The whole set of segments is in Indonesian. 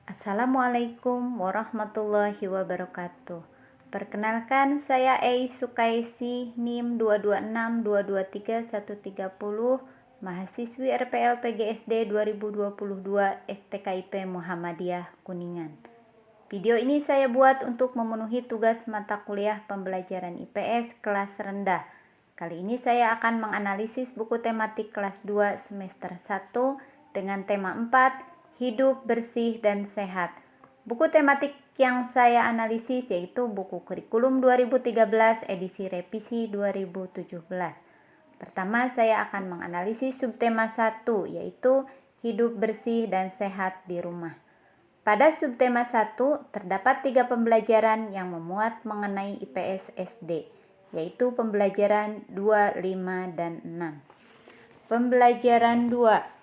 Assalamualaikum warahmatullahi wabarakatuh. Perkenalkan, saya Ei Sukaisi, NIM 226223130, mahasiswi RPL PGSD 2022 STKIP Muhammadiyah Kuningan. Video ini saya buat untuk memenuhi tugas mata kuliah pembelajaran IPS kelas rendah. Kali ini saya akan menganalisis buku tematik kelas 2 semester 1 dengan tema 4, hidup bersih dan sehat. Buku tematik yang saya analisis yaitu buku kurikulum 2013 edisi revisi 2017. Pertama, saya akan menganalisis subtema 1 yaitu hidup bersih dan sehat di rumah. Pada subtema 1 terdapat 3 pembelajaran yang memuat mengenai IPS SD, yaitu pembelajaran 2, 5, dan 6. Pembelajaran 2,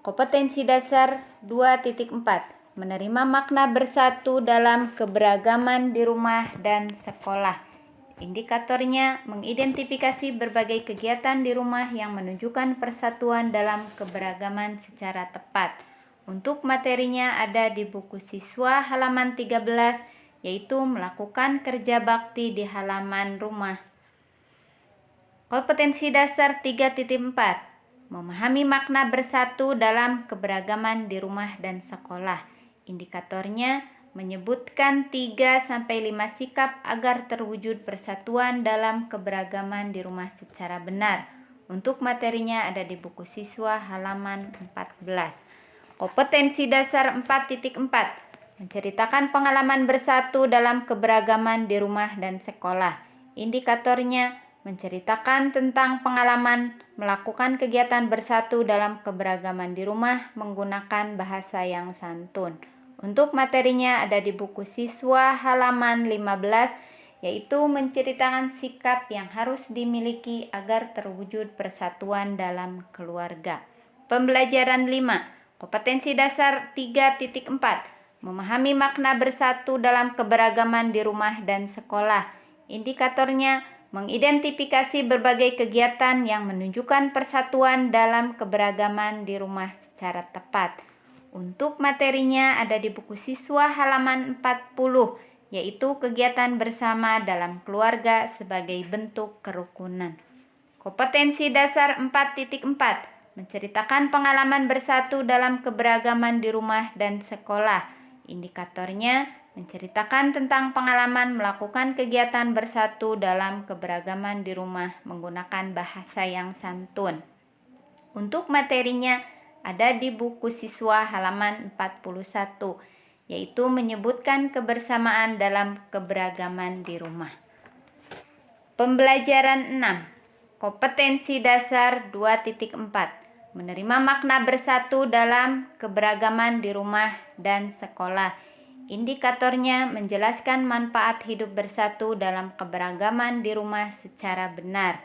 kompetensi dasar 2.4, menerima makna bersatu dalam keberagaman di rumah dan sekolah. Indikatornya mengidentifikasi berbagai kegiatan di rumah yang menunjukkan persatuan dalam keberagaman secara tepat. Untuk materinya ada di buku siswa halaman 13, yaitu melakukan kerja bakti di halaman rumah. Kompetensi dasar 3.4, memahami makna bersatu dalam keberagaman di rumah dan sekolah. Indikatornya menyebutkan 3-5 sikap agar terwujud persatuan dalam keberagaman di rumah secara benar. Untuk materinya ada di buku siswa halaman 14. Kompetensi dasar 4.4, menceritakan pengalaman bersatu dalam keberagaman di rumah dan sekolah. Indikatornya menceritakan tentang pengalaman melakukan kegiatan bersatu dalam keberagaman di rumah menggunakan bahasa yang santun. Untuk materinya ada di buku siswa halaman 15, yaitu menceritakan sikap yang harus dimiliki agar terwujud persatuan dalam keluarga. Pembelajaran 5, kompetensi dasar 3.4, memahami makna bersatu dalam keberagaman di rumah dan sekolah. Indikatornya mengidentifikasi berbagai kegiatan yang menunjukkan persatuan dalam keberagaman di rumah secara tepat. Untuk materinya ada di buku siswa halaman 40, yaitu kegiatan bersama dalam keluarga sebagai bentuk kerukunan. Kompetensi dasar 4.4, menceritakan pengalaman bersatu dalam keberagaman di rumah dan sekolah. Indikatornya menceritakan tentang pengalaman melakukan kegiatan bersatu dalam keberagaman di rumah menggunakan bahasa yang santun. Untuk materinya ada di buku siswa halaman 41, yaitu menyebutkan kebersamaan dalam keberagaman di rumah. Pembelajaran 6, kompetensi dasar 2.4, menerima makna bersatu dalam keberagaman di rumah dan sekolah. Indikatornya menjelaskan manfaat hidup bersatu dalam keberagaman di rumah secara benar.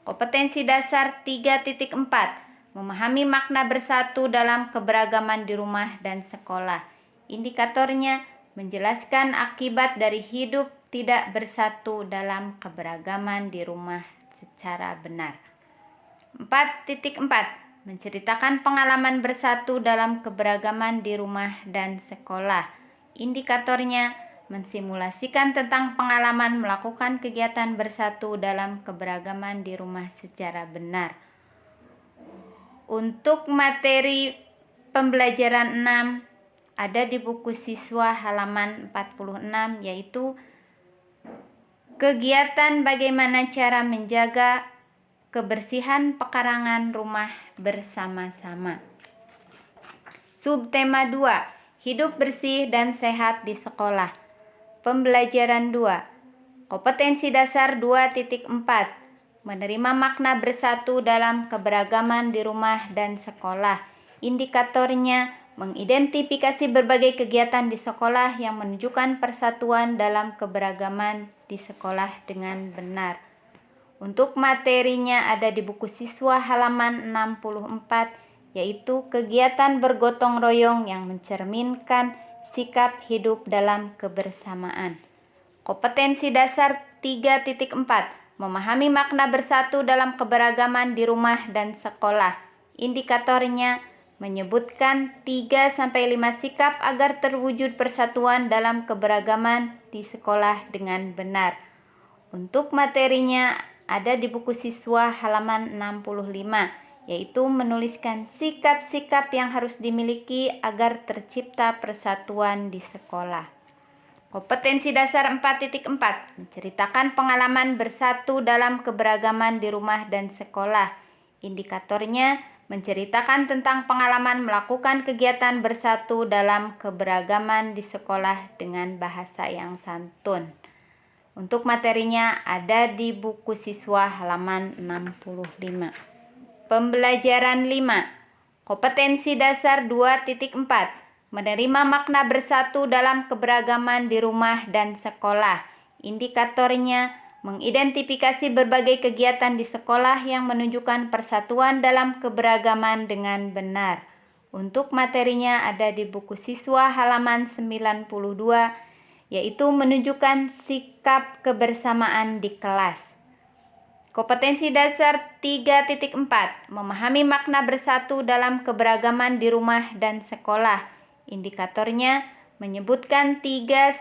Kompetensi dasar 3.4, memahami makna bersatu dalam keberagaman di rumah dan sekolah. Indikatornya menjelaskan akibat dari hidup tidak bersatu dalam keberagaman di rumah secara benar. 4.4, menceritakan pengalaman bersatu dalam keberagaman di rumah dan sekolah. Indikatornya mensimulasikan tentang pengalaman melakukan kegiatan bersatu dalam keberagaman di rumah secara benar. Untuk materi pembelajaran 6 ada di buku siswa halaman 46, yaitu kegiatan bagaimana cara menjaga kebersihan pekarangan rumah bersama-sama. Subtema 2, hidup bersih dan sehat di sekolah. Pembelajaran 2, kompetensi dasar 2.4, menerima makna bersatu dalam keberagaman di rumah dan sekolah. Indikatornya mengidentifikasi berbagai kegiatan di sekolah yang menunjukkan persatuan dalam keberagaman di sekolah dengan benar. Untuk materinya ada di buku siswa halaman 64, yaitu kegiatan bergotong royong yang mencerminkan sikap hidup dalam kebersamaan. Kompetensi dasar 3.4, memahami makna bersatu dalam keberagaman di rumah dan sekolah. Indikatornya menyebutkan 3-5 sikap agar terwujud persatuan dalam keberagaman di sekolah dengan benar. Untuk materinya ada di buku siswa halaman 65, yaitu menuliskan sikap-sikap yang harus dimiliki agar tercipta persatuan di sekolah. Kompetensi dasar 4.4 menceritakan pengalaman bersatu dalam keberagaman di rumah dan sekolah. Indikatornya menceritakan tentang pengalaman melakukan kegiatan bersatu dalam keberagaman di sekolah dengan bahasa yang santun. Untuk materinya ada di buku siswa halaman 65. Pembelajaran 5. Kompetensi dasar 2.4 menerima makna bersatu dalam keberagaman di rumah dan sekolah. Indikatornya mengidentifikasi berbagai kegiatan di sekolah yang menunjukkan persatuan dalam keberagaman dengan benar. Untuk materinya ada di buku siswa halaman 92, yaitu menunjukkan sikap kebersamaan di kelas. Kompetensi dasar 3.4 memahami makna bersatu dalam keberagaman di rumah dan sekolah. Indikatornya menyebutkan 3-5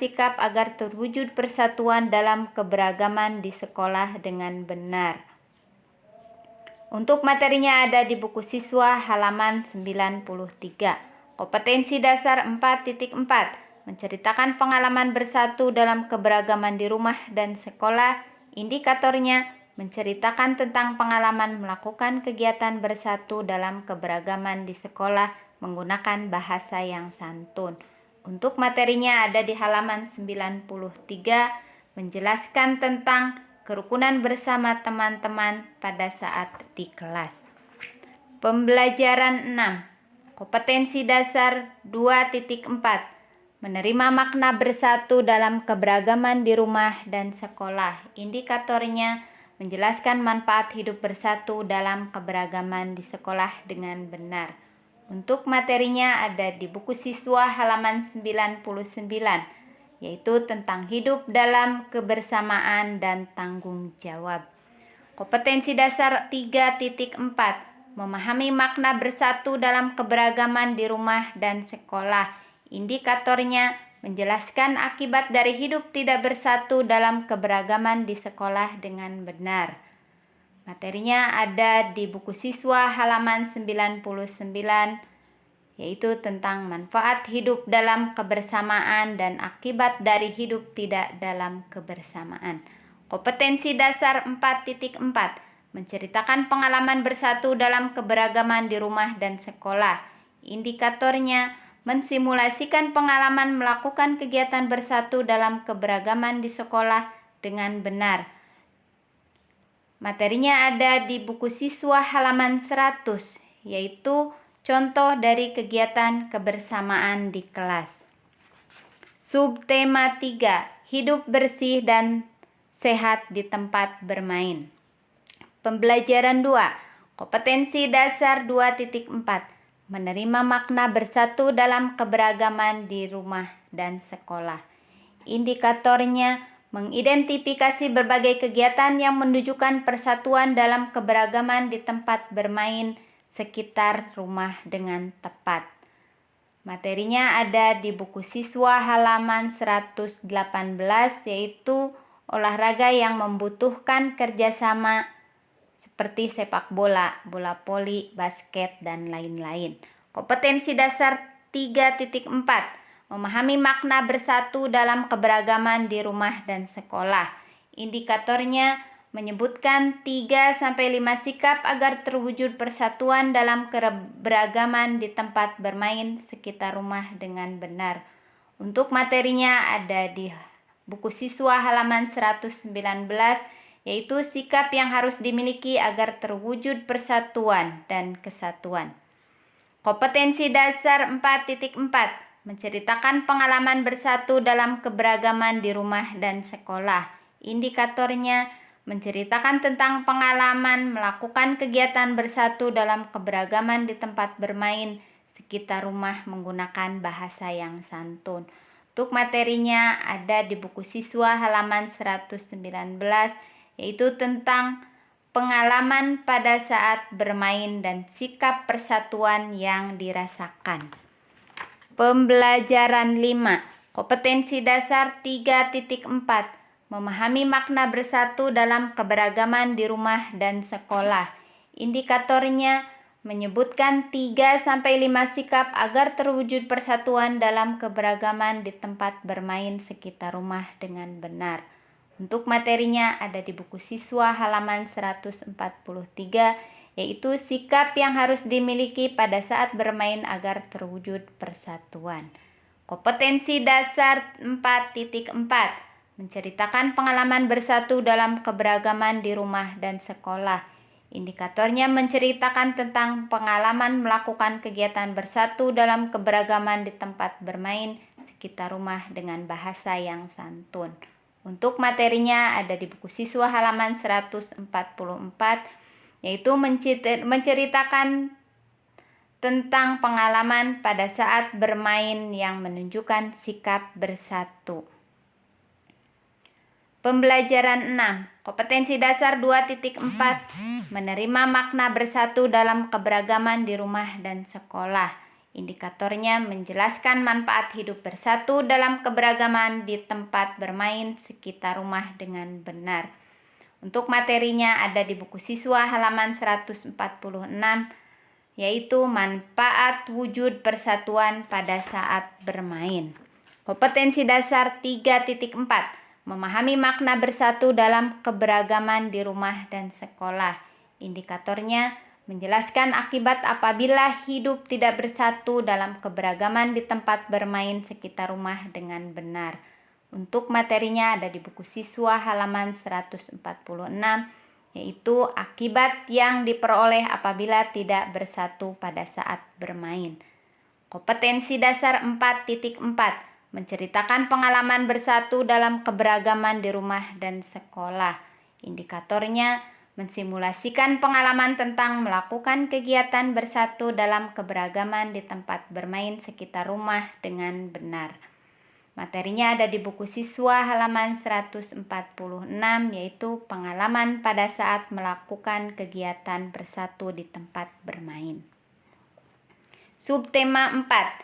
sikap agar terwujud persatuan dalam keberagaman di sekolah dengan benar. Untuk materinya ada di buku siswa halaman 93. Kompetensi dasar 4.4 menceritakan pengalaman bersatu dalam keberagaman di rumah dan sekolah. Indikatornya menceritakan tentang pengalaman melakukan kegiatan bersatu dalam keberagaman di sekolah menggunakan bahasa yang santun. Untuk materinya ada di halaman 93, menjelaskan tentang kerukunan bersama teman-teman pada saat di kelas. Pembelajaran 6. Kompetensi dasar 2.4 menerima makna bersatu dalam keberagaman di rumah dan sekolah. Indikatornya menjelaskan manfaat hidup bersatu dalam keberagaman di sekolah dengan benar. Untuk materinya ada di buku siswa halaman 99, yaitu tentang hidup dalam kebersamaan dan tanggung jawab. Kompetensi dasar 3.4 memahami makna bersatu dalam keberagaman di rumah dan sekolah. Indikatornya menjelaskan akibat dari hidup tidak bersatu dalam keberagaman di sekolah dengan benar. Materinya ada di buku siswa halaman 99, yaitu tentang manfaat hidup dalam kebersamaan dan akibat dari hidup tidak dalam kebersamaan. Kompetensi dasar 4.4 menceritakan pengalaman bersatu dalam keberagaman di rumah dan sekolah. Indikatornya mensimulasikan pengalaman melakukan kegiatan bersatu dalam keberagaman di sekolah dengan benar. Materinya ada di buku siswa halaman 100, yaitu contoh dari kegiatan kebersamaan di kelas. Subtema 3, hidup bersih dan sehat di tempat bermain. Pembelajaran 2, kompetensi dasar 2.4 menerima makna bersatu dalam keberagaman di rumah dan sekolah. Indikatornya mengidentifikasi berbagai kegiatan yang menunjukkan persatuan dalam keberagaman di tempat bermain sekitar rumah dengan tepat. Materinya ada di buku siswa halaman 118, yaitu olahraga yang membutuhkan kerjasama seperti sepak bola, bola voli, basket, dan lain-lain. Kompetensi dasar 3.4 memahami makna bersatu dalam keberagaman di rumah dan sekolah. Indikatornya menyebutkan 3-5 sikap agar terwujud persatuan dalam keberagaman di tempat bermain sekitar rumah dengan benar. Untuk materinya ada di buku siswa halaman 119, yaitu sikap yang harus dimiliki agar terwujud persatuan dan kesatuan. Kompetensi dasar 4.4 menceritakan pengalaman bersatu dalam keberagaman di rumah dan sekolah. Indikatornya menceritakan tentang pengalaman melakukan kegiatan bersatu dalam keberagaman di tempat bermain sekitar rumah menggunakan bahasa yang santun. Untuk materinya ada di buku siswa halaman 119, yaitu tentang pengalaman pada saat bermain dan sikap persatuan yang dirasakan. Pembelajaran 5. Kompetensi dasar 3.4. Memahami makna bersatu dalam keberagaman di rumah dan sekolah. Indikatornya menyebutkan 3-5 sikap agar terwujud persatuan dalam keberagaman di tempat bermain sekitar rumah dengan benar. Untuk materinya ada di buku siswa halaman 143, yaitu sikap yang harus dimiliki pada saat bermain agar terwujud persatuan. Kompetensi dasar 4.4. Menceritakan pengalaman bersatu dalam keberagaman di rumah dan sekolah. Indikatornya menceritakan tentang pengalaman melakukan kegiatan bersatu dalam keberagaman di tempat bermain sekitar rumah dengan bahasa yang santun. Untuk materinya ada di buku siswa halaman 144, yaitu menceritakan tentang pengalaman pada saat bermain yang menunjukkan sikap bersatu. Pembelajaran 6. Kompetensi dasar 2.4. Menerima makna bersatu dalam keberagaman di rumah dan sekolah. Indikatornya menjelaskan manfaat hidup bersatu dalam keberagaman di tempat bermain sekitar rumah dengan benar. Untuk materinya ada di buku siswa halaman 146, yaitu manfaat wujud persatuan pada saat bermain. Kompetensi dasar 3.4. Memahami makna bersatu dalam keberagaman di rumah dan sekolah. Indikatornya menjelaskan akibat apabila hidup tidak bersatu dalam keberagaman di tempat bermain sekitar rumah dengan benar. Untuk materinya ada di buku siswa halaman 146, yaitu akibat yang diperoleh apabila tidak bersatu pada saat bermain. Kompetensi dasar 4.4. Menceritakan pengalaman bersatu dalam keberagaman di rumah dan sekolah. Indikatornya mensimulasikan pengalaman tentang melakukan kegiatan bersatu dalam keberagaman di tempat bermain sekitar rumah dengan benar. Materinya ada di buku siswa halaman 146, yaitu pengalaman pada saat melakukan kegiatan bersatu di tempat bermain. Subtema 4.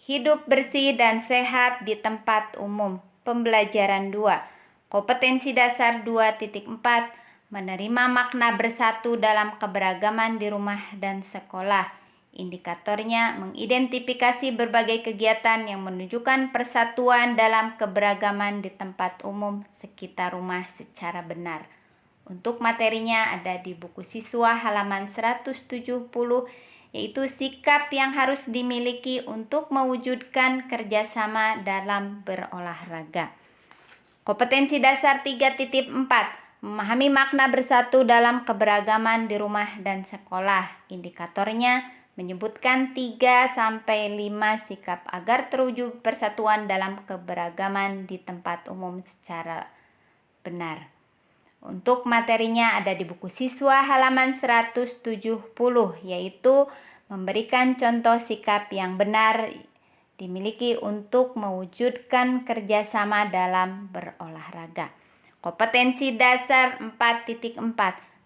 Hidup bersih dan sehat di tempat umum. Pembelajaran 2. Kompetensi dasar 2.4. Menerima makna bersatu dalam keberagaman di rumah dan sekolah. Indikatornya mengidentifikasi berbagai kegiatan yang menunjukkan persatuan dalam keberagaman di tempat umum sekitar rumah secara benar. Untuk materinya ada di buku siswa halaman 170, yaitu sikap yang harus dimiliki untuk mewujudkan kerjasama dalam berolahraga. Kompetensi dasar 3.4. Memahami makna bersatu dalam keberagaman di rumah dan sekolah. Indikatornya menyebutkan 3-5 sikap agar terwujud persatuan dalam keberagaman di tempat umum secara benar. Untuk materinya ada di buku siswa halaman 170, yaitu memberikan contoh sikap yang benar dimiliki untuk mewujudkan kerjasama dalam berolahraga. Kompetensi dasar 4.4.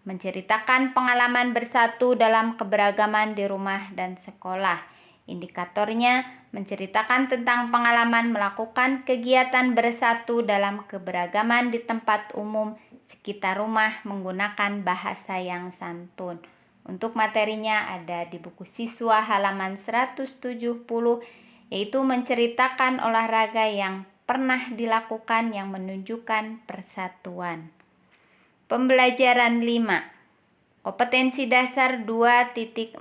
Menceritakan pengalaman bersatu dalam keberagaman di rumah dan sekolah. Indikatornya menceritakan tentang pengalaman melakukan kegiatan bersatu dalam keberagaman di tempat umum sekitar rumah menggunakan bahasa yang santun. Untuk materinya ada di buku siswa halaman 170, yaitu menceritakan olahraga yang pernah dilakukan yang menunjukkan persatuan. Pembelajaran 5. Kompetensi dasar 2.4.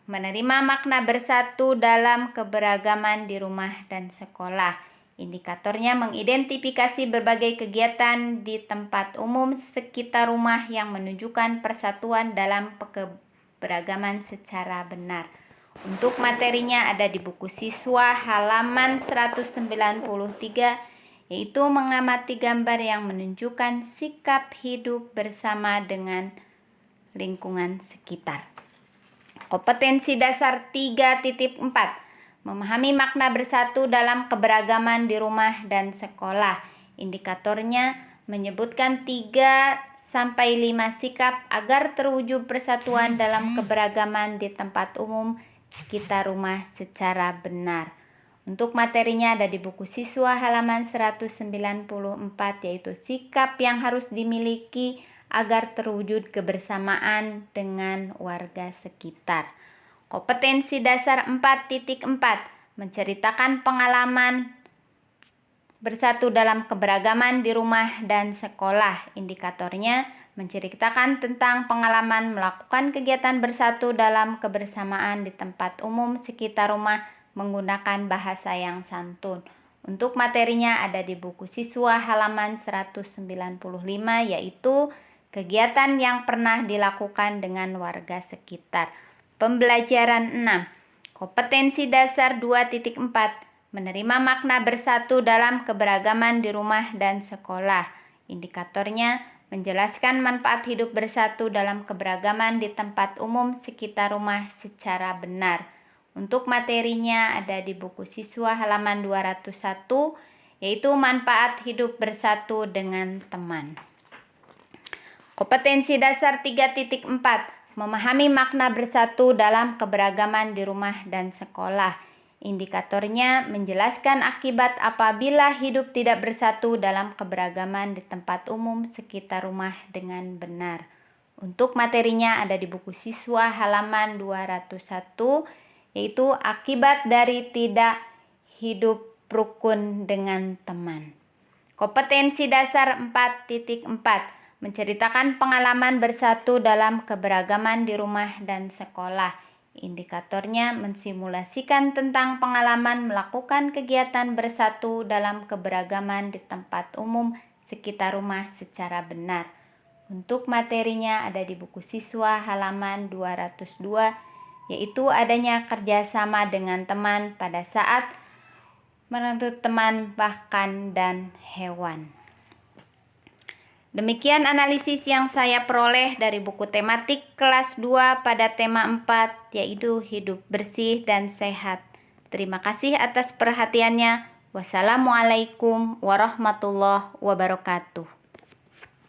Menerima makna bersatu dalam keberagaman di rumah dan sekolah. Indikatornya mengidentifikasi berbagai kegiatan di tempat umum sekitar rumah yang menunjukkan persatuan dalam keberagaman secara benar. Untuk materinya ada di buku siswa halaman 193, yaitu mengamati gambar yang menunjukkan sikap hidup bersama dengan lingkungan sekitar. Kompetensi dasar 3.4. Memahami makna bersatu dalam keberagaman di rumah dan sekolah. Indikatornya menyebutkan 3-5 sampai 5 sikap agar terwujud persatuan dalam keberagaman di tempat umum sekitar rumah secara benar. Untuk materinya ada di buku siswa halaman 194, yaitu sikap yang harus dimiliki agar terwujud kebersamaan dengan warga sekitar. Kompetensi dasar 4.4, menceritakan pengalaman bersatu dalam keberagaman di rumah dan sekolah. Indikatornya menceritakan tentang pengalaman melakukan kegiatan bersatu dalam kebersamaan di tempat umum sekitar rumah menggunakan bahasa yang santun. Untuk materinya ada di buku siswa halaman 195, yaitu kegiatan yang pernah dilakukan dengan warga sekitar. Pembelajaran 6. Kompetensi dasar 2.4, menerima makna bersatu dalam keberagaman di rumah dan sekolah. Indikatornya menjelaskan manfaat hidup bersatu dalam keberagaman di tempat umum sekitar rumah secara benar. Untuk materinya ada di buku siswa halaman 201, yaitu manfaat hidup bersatu dengan teman. Kompetensi dasar 3.4, memahami makna bersatu dalam keberagaman di rumah dan sekolah. Indikatornya menjelaskan akibat apabila hidup tidak bersatu dalam keberagaman di tempat umum sekitar rumah dengan benar. Untuk materinya ada di buku siswa halaman 201, yaitu akibat dari tidak hidup rukun dengan teman. Kompetensi dasar 4.4, menceritakan pengalaman bersatu dalam keberagaman di rumah dan sekolah. Indikatornya mensimulasikan tentang pengalaman melakukan kegiatan bersatu dalam keberagaman di tempat umum sekitar rumah secara benar. Untuk materinya ada di buku siswa halaman 202, yaitu adanya kerjasama dengan teman pada saat menuntut teman bahkan dan hewan. Demikian analisis yang saya peroleh dari buku tematik kelas 2 pada tema 4, yaitu hidup bersih dan sehat. Terima kasih atas perhatiannya. Wassalamualaikum warahmatullahi wabarakatuh.